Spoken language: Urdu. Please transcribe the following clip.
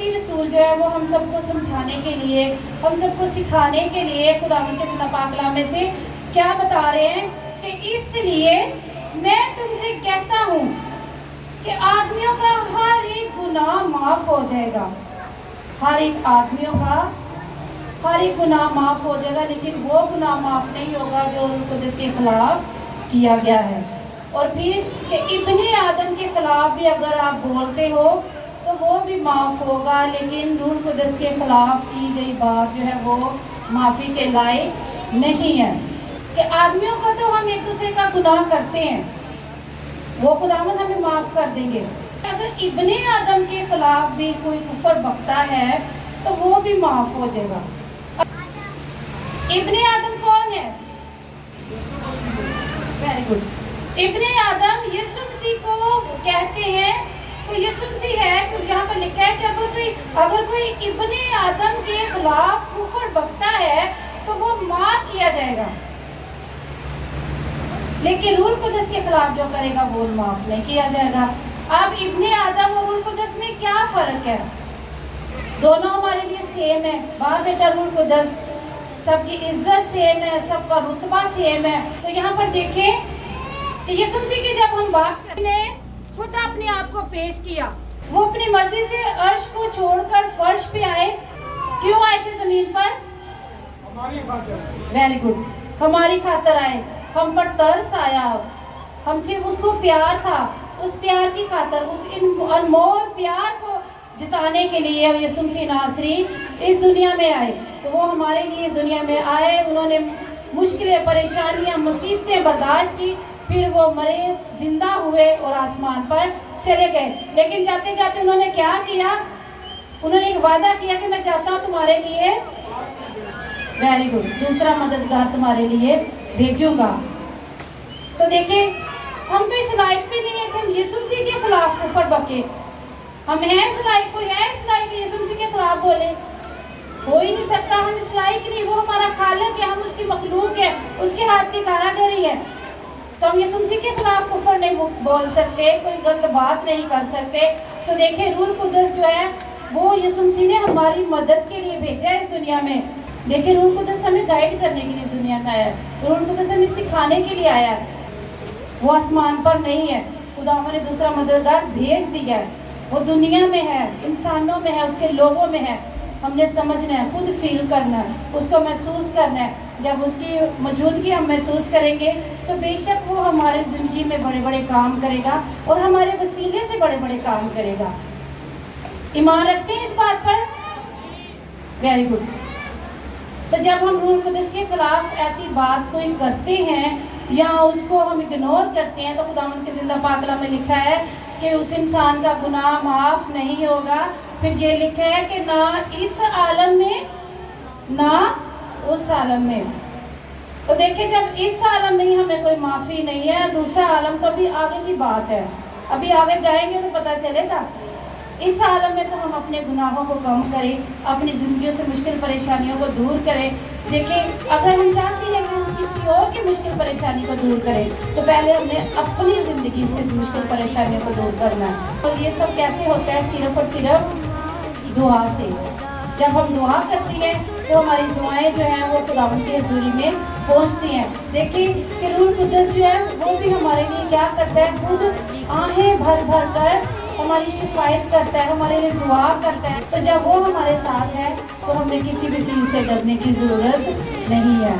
ابدی رسول جو ہے وہ ہم سب کو سمجھانے کے لیے، ہم سب کو سکھانے کے لیے خداوند کے زندہ پاک کلام میں سے کیا بتا رہے ہیں کہ اس لیے میں تم سے کہتا ہوں کہ آدمیوں کا ہر ایک گناہ معاف ہو جائے گا، ہر ایک آدمیوں کا ہر ایک گناہ معاف ہو جائے گا، لیکن وہ گناہ معاف نہیں ہوگا جو روح القدس کے خلاف کیا گیا ہے۔ اور پھر کہ ابن آدم کے خلاف بھی اگر آپ بولتے ہو تو وہ بھی معاف ہوگا، لیکن روح القدس کے خلاف کی گئی بات جو ہے وہ معافی کے لائق نہیں ہے۔ کہ آدمیوں کو تو ہم ایک دوسرے کا گناہ کرتے ہیں، وہ خداوند ہمیں معاف کر دیں گے، اگر ابن آدم کے خلاف بھی کوئی کفر بکتا ہے تو وہ بھی معاف ہو جائے گا۔ ابن آدم کون ہے؟ ویری گڈ، ابن آدم یسوع مسیح کو کہتے ہیں۔ تو یسوع مسیح ہے، تو یہاں پر لکھا ہے کہ اگر کوئی ابن آدم کے خلاف کفر بکتا ہے تو وہ معاف کیا جائے گا، لیکن روح القدس کے خلاف جو کرے گا وہ معاف نہیں کیا جائے گا۔ اب ابن آدم اور روح القدس میں کیا فرق ہے؟ دونوں ہمارے لیے سیم ہے، باپ بیٹا روح القدس، سب کی عزت سیم ہے، سب کا رتبہ سیم ہے۔ تو یہاں پر دیکھیں کہ یسوع مسیح کی جب ہم بات نے خود اپنے آپ کو پیش کیا، وہ اپنی مرضی سے عرش کو چھوڑ کر فرش پہ آئے۔ کیوں آئے تھے زمین پر؟ ویری گڈ، ہماری خاطر آئے، ہم پر ترس آیا، ہم سے اس کو پیار تھا، اس پیار کی خاطر، اس انمول پیار کو جتانے کے لیے یسوع مسیح ناصری اس دنیا میں آئے۔ تو وہ ہمارے لیے اس دنیا میں آئے، انہوں نے مشکلیں، پریشانیاں، مصیبتیں برداشت کی، پھر وہ مرے، زندہ ہوئے اور آسمان پر چلے گئے۔ لیکن جاتے جاتے انہوں نے کیا کیا؟ انہوں نے ایک وعدہ کیا کہ میں چاہتا ہوں تمہارے لیے ویری گڈ دوسرا مددگار تمہارے لیے بھیجوں گا۔ تو دیکھیں ہم تو اس لائق بھی نہیں ہے کہ ہم یسوع مسیح کے خلاف کفر بکے، ہم ہیں اس لائق، کوئی ہے اس لائق کہ یسوع مسیح کے خلاف بولے؟ ہو ہی نہیں سکتا، ہم اس لائق نہیں، وہ ہمارا خالق ہے، ہم اس کی مخلوق ہے، اس کے ہاتھ کی کاراگری ہے، تو ہم یسوع مسیح کے خلاف کفر نہیں بول سکتے، کوئی غلط بات نہیں کر سکتے۔ تو دیکھیں روح القدس جو ہے وہ یسوع مسیح نے ہماری مدد کے لیے بھیجا ہے اس دنیا میں۔ دیکھیں روح القدس ہمیں گائیڈ کرنے کے لیے اس دنیا میں آیا ہے، روح القدس ہمیں سکھانے کے لیے آیا ہے، وہ آسمان پر نہیں ہے، خدا نے دوسرا مددگار بھیج دیا ہے، وہ دنیا میں ہے، انسانوں میں ہے، اس کے لوگوں میں ہے۔ ہم نے سمجھنا ہے، خود فیل کرنا ہے، اس کو محسوس کرنا ہے۔ جب اس کی موجودگی ہم محسوس کریں گے تو بے شک وہ ہماری زندگی میں بڑے بڑے کام کرے گا اور ہمارے وسیلے سے بڑے بڑے کام کرے گا۔ ایمان رکھتے ہیں اس بات پر؟ Very good. تو جب ہم روح القدس کے خلاف ایسی بات کوئی کرتے ہیں یا اس کو ہم اگنور کرتے ہیں تو خداوند کے زندہ پاک کلام میں لکھا ہے کہ اس انسان کا گناہ معاف نہیں ہوگا۔ پھر یہ لکھا ہے کہ نہ اس عالم میں نہ اس عالم میں۔ تو دیکھیں جب اس عالم میں ہی ہمیں کوئی معافی نہیں ہے، دوسرا عالم تو ابھی آگے کی بات ہے، ابھی آگے جائیں گے تو پتہ چلے گا۔ اس عالم میں تو ہم اپنے گناہوں کو کم کریں، اپنی زندگیوں سے مشکل پریشانیوں کو دور کریں۔ دیکھیں اگر ہم چاہتے ہیں کہ ہم کسی اور کی مشکل پریشانی کو دور کریں تو پہلے ہم نے اپنی زندگی سے مشکل پریشانیوں کو دور کرنا ہے، اور یہ سب کیسے ہوتا ہے؟ صرف اور صرف دعا سے۔ جب ہم دعا کرتی ہیں تو ہماری دعائیں جو ہیں وہ خداوند کی حضوری میں پہنچتی ہیں۔ دیکھیں کہ روح القدس جو ہے وہ بھی ہمارے لیے کیا کرتا ہے؟ خود آہیں بھر بھر کر ہماری شفایت کرتا ہے، ہمارے لیے دعا کرتا ہے۔ تو جب وہ ہمارے ساتھ ہے تو ہمیں کسی بھی چیز سے ڈرنے کی ضرورت نہیں ہے۔